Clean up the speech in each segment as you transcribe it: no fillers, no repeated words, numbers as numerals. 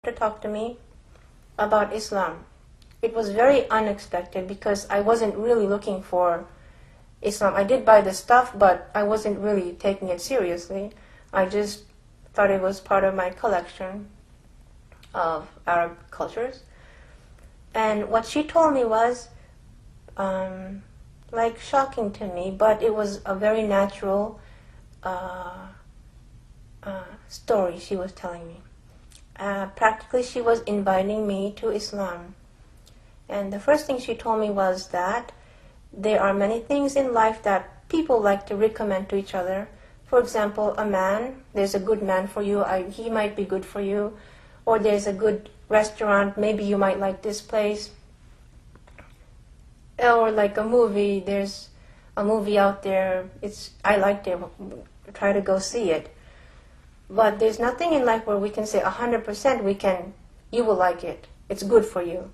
to talk to me about Islam. It was very unexpected because I wasn't really looking for Islam. I did buy the stuff, but I wasn't really taking it seriously. I just thought it was part of my collection of Arab cultures. And what she told me was like shocking to me, but it was a very natural story she was telling me. Practically she was inviting me to Islam. And the first thing she told me was that there are many things in life that people like to recommend to each other. For example, a man, there's a good man for you, he might be good for you. Or there's a good restaurant, maybe you might like this place. Or like a movie, there's a movie out there, I liked it, try to go see it. But there's nothing in life where we can say 100% you will like it, it's good for you.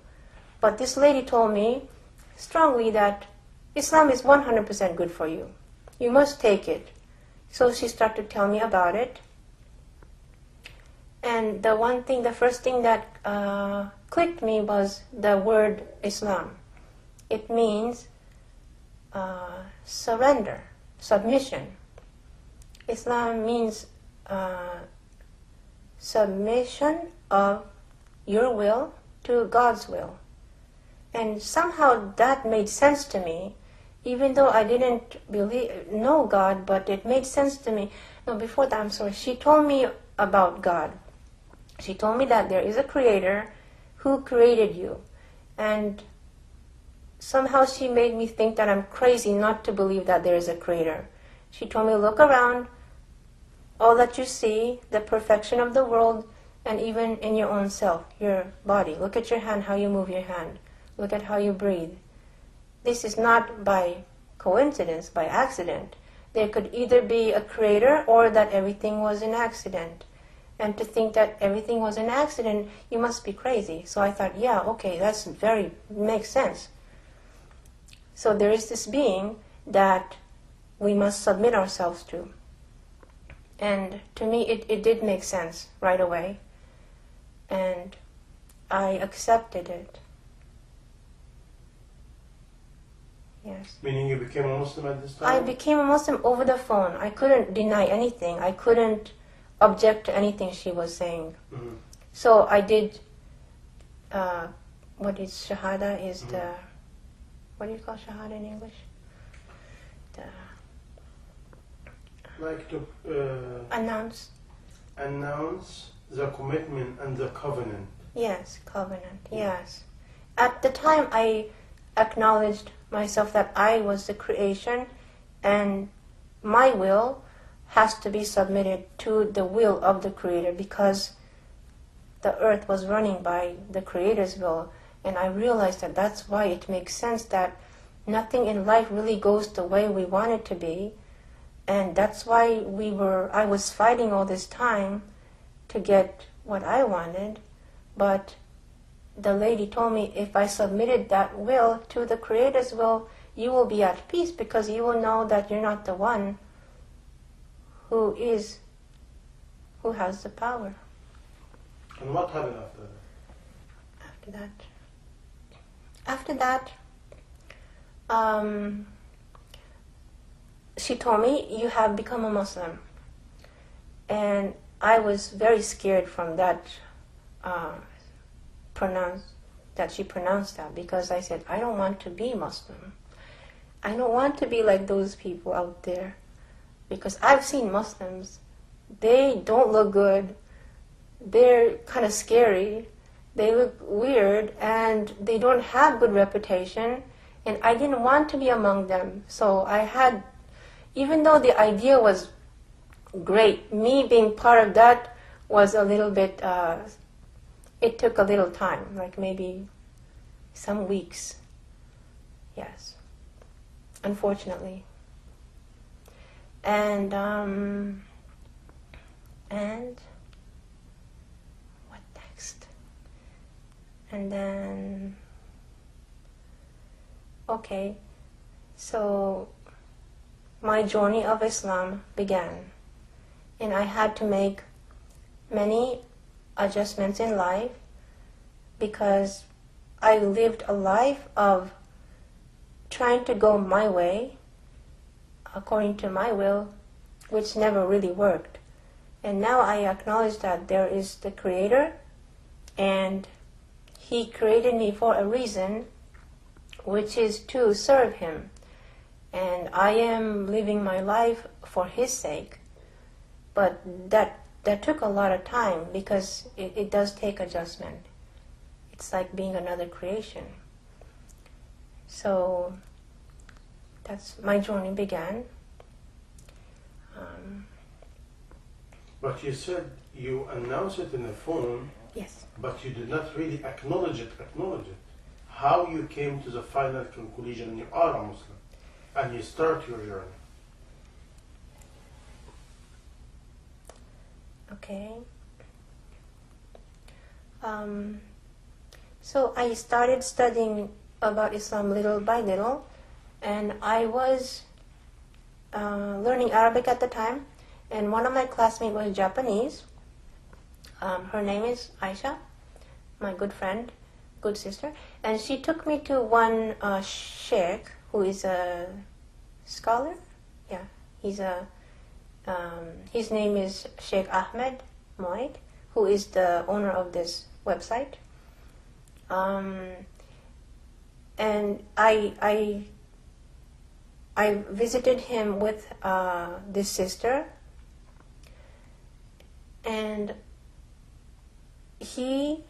But this lady told me strongly that Islam is 100% good for you. You must take it. So she started to tell me about it. And the first thing that clicked me was the word Islam. It means surrender, submission. Islam means submission of your will to God's will. And somehow that made sense to me, even though I didn't know God, but it made sense to me. No, before that, she told me about God. She told me that there is a creator who created you. And somehow she made me think that I'm crazy not to believe that there is a creator. She told me, look around, all that you see, the perfection of the world, and even in your own self, your body. Look at your hand, how you move your hand. Look at how you breathe. This is not by coincidence, by accident. There could either be a creator or that everything was an accident. And to think that everything was an accident, you must be crazy. So I thought, yeah, okay, makes sense. So there is this being that we must submit ourselves to. And to me, it did make sense right away. And I accepted it. Yes. Meaning you became a Muslim at this time? I became a Muslim over the phone. I couldn't deny anything. I couldn't object to anything she was saying. Mm-hmm. So I did, what is Shahada is the, what do you call Shahada in English? Like to Announce the commitment and the covenant. Yes, covenant, yes. At the time I acknowledged myself that I was the creation and my will has to be submitted to the will of the Creator because the earth was running by the Creator's will. And I realized that that's why it makes sense that nothing in life really goes the way we want it to be. And that's why I was fighting all this time to get what I wanted. But the lady told me if I submitted that will to the Creator's will, you will be at peace because you will know that you're not the one who has the power. And what happened after that? After that, she told me, you have become a Muslim. And I was very scared from that, that she pronounced that, because I said, I don't want to be Muslim. I don't want to be like those people out there. Because I've seen Muslims, they don't look good, they're kind of scary, they look weird, and they don't have good reputation, and I didn't want to be among them. So I had, even though the idea was great, me being part of that was a little bit, it took a little time, like maybe some weeks, yes, unfortunately. And what next? And then, okay, so my journey of Islam began, and I had to make many adjustments in life because I lived a life of trying to go my way, according to my will, which never really worked. And now I acknowledge that there is the Creator, and He created me for a reason, which is to serve Him. And I am living my life for His sake. But that took a lot of time because it does take adjustment. It's like being another creation. So that's my journey began. But you said you announced it in the phone, Yes. but you did not really acknowledge it. How you came to the final conclusion you are a Muslim and you start your journey. Okay. So I started studying about Islam little by little, and I was learning Arabic at the time, and one of my classmates was Japanese. Her name is Aisha, my good friend, good sister, and she took me to one sheikh who is a scholar. Yeah, his name is Sheikh Ahmed Moed, who is the owner of this website. And I visited him with this sister, and he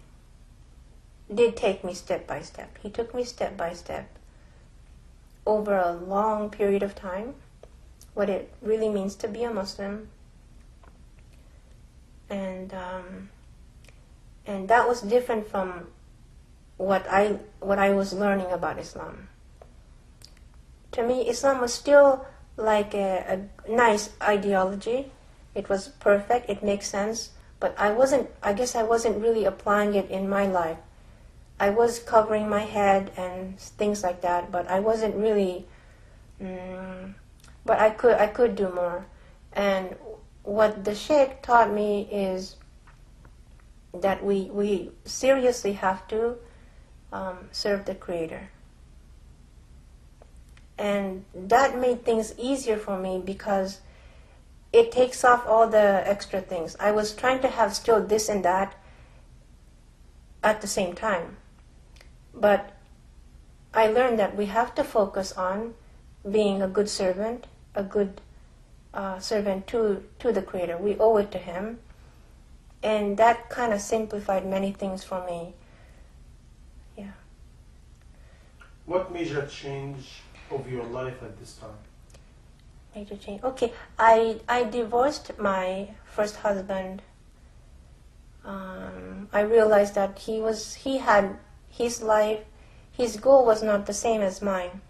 did take me step by step. He took me step by step over a long period of time, what it really means to be a Muslim, and that was different from what I was learning about Islam. To me, Islam was still like a nice ideology. It was perfect. It makes sense. But I guess I wasn't really applying it in my life. I was covering my head and things like that, but I wasn't really. But I could do more. And what the Sheikh taught me is that we seriously have to serve the Creator. And that made things easier for me because it takes off all the extra things. I was trying to have still this and that at the same time. But I learned that we have to focus on being a good servant, a good servant to the Creator. We owe it to Him. And that kind of simplified many things for me. Yeah. What major change of your life at this time? Major change. Okay, I divorced my first husband. I realized that he had his life, his goal was not the same as mine.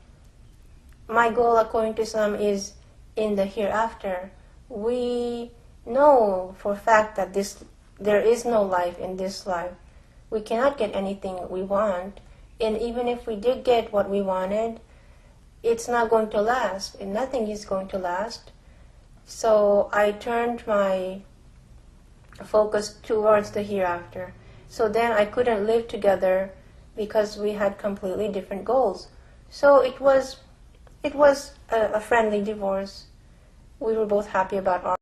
My goal, according to Islam, is in the hereafter. We know for a fact that there is no life in this life. We cannot get anything we want, and even if we did get what we wanted, it's not going to last, and nothing is going to last. So I turned my focus towards the hereafter. So then I couldn't live together because we had completely different goals. So it was a friendly divorce. We were both happy about our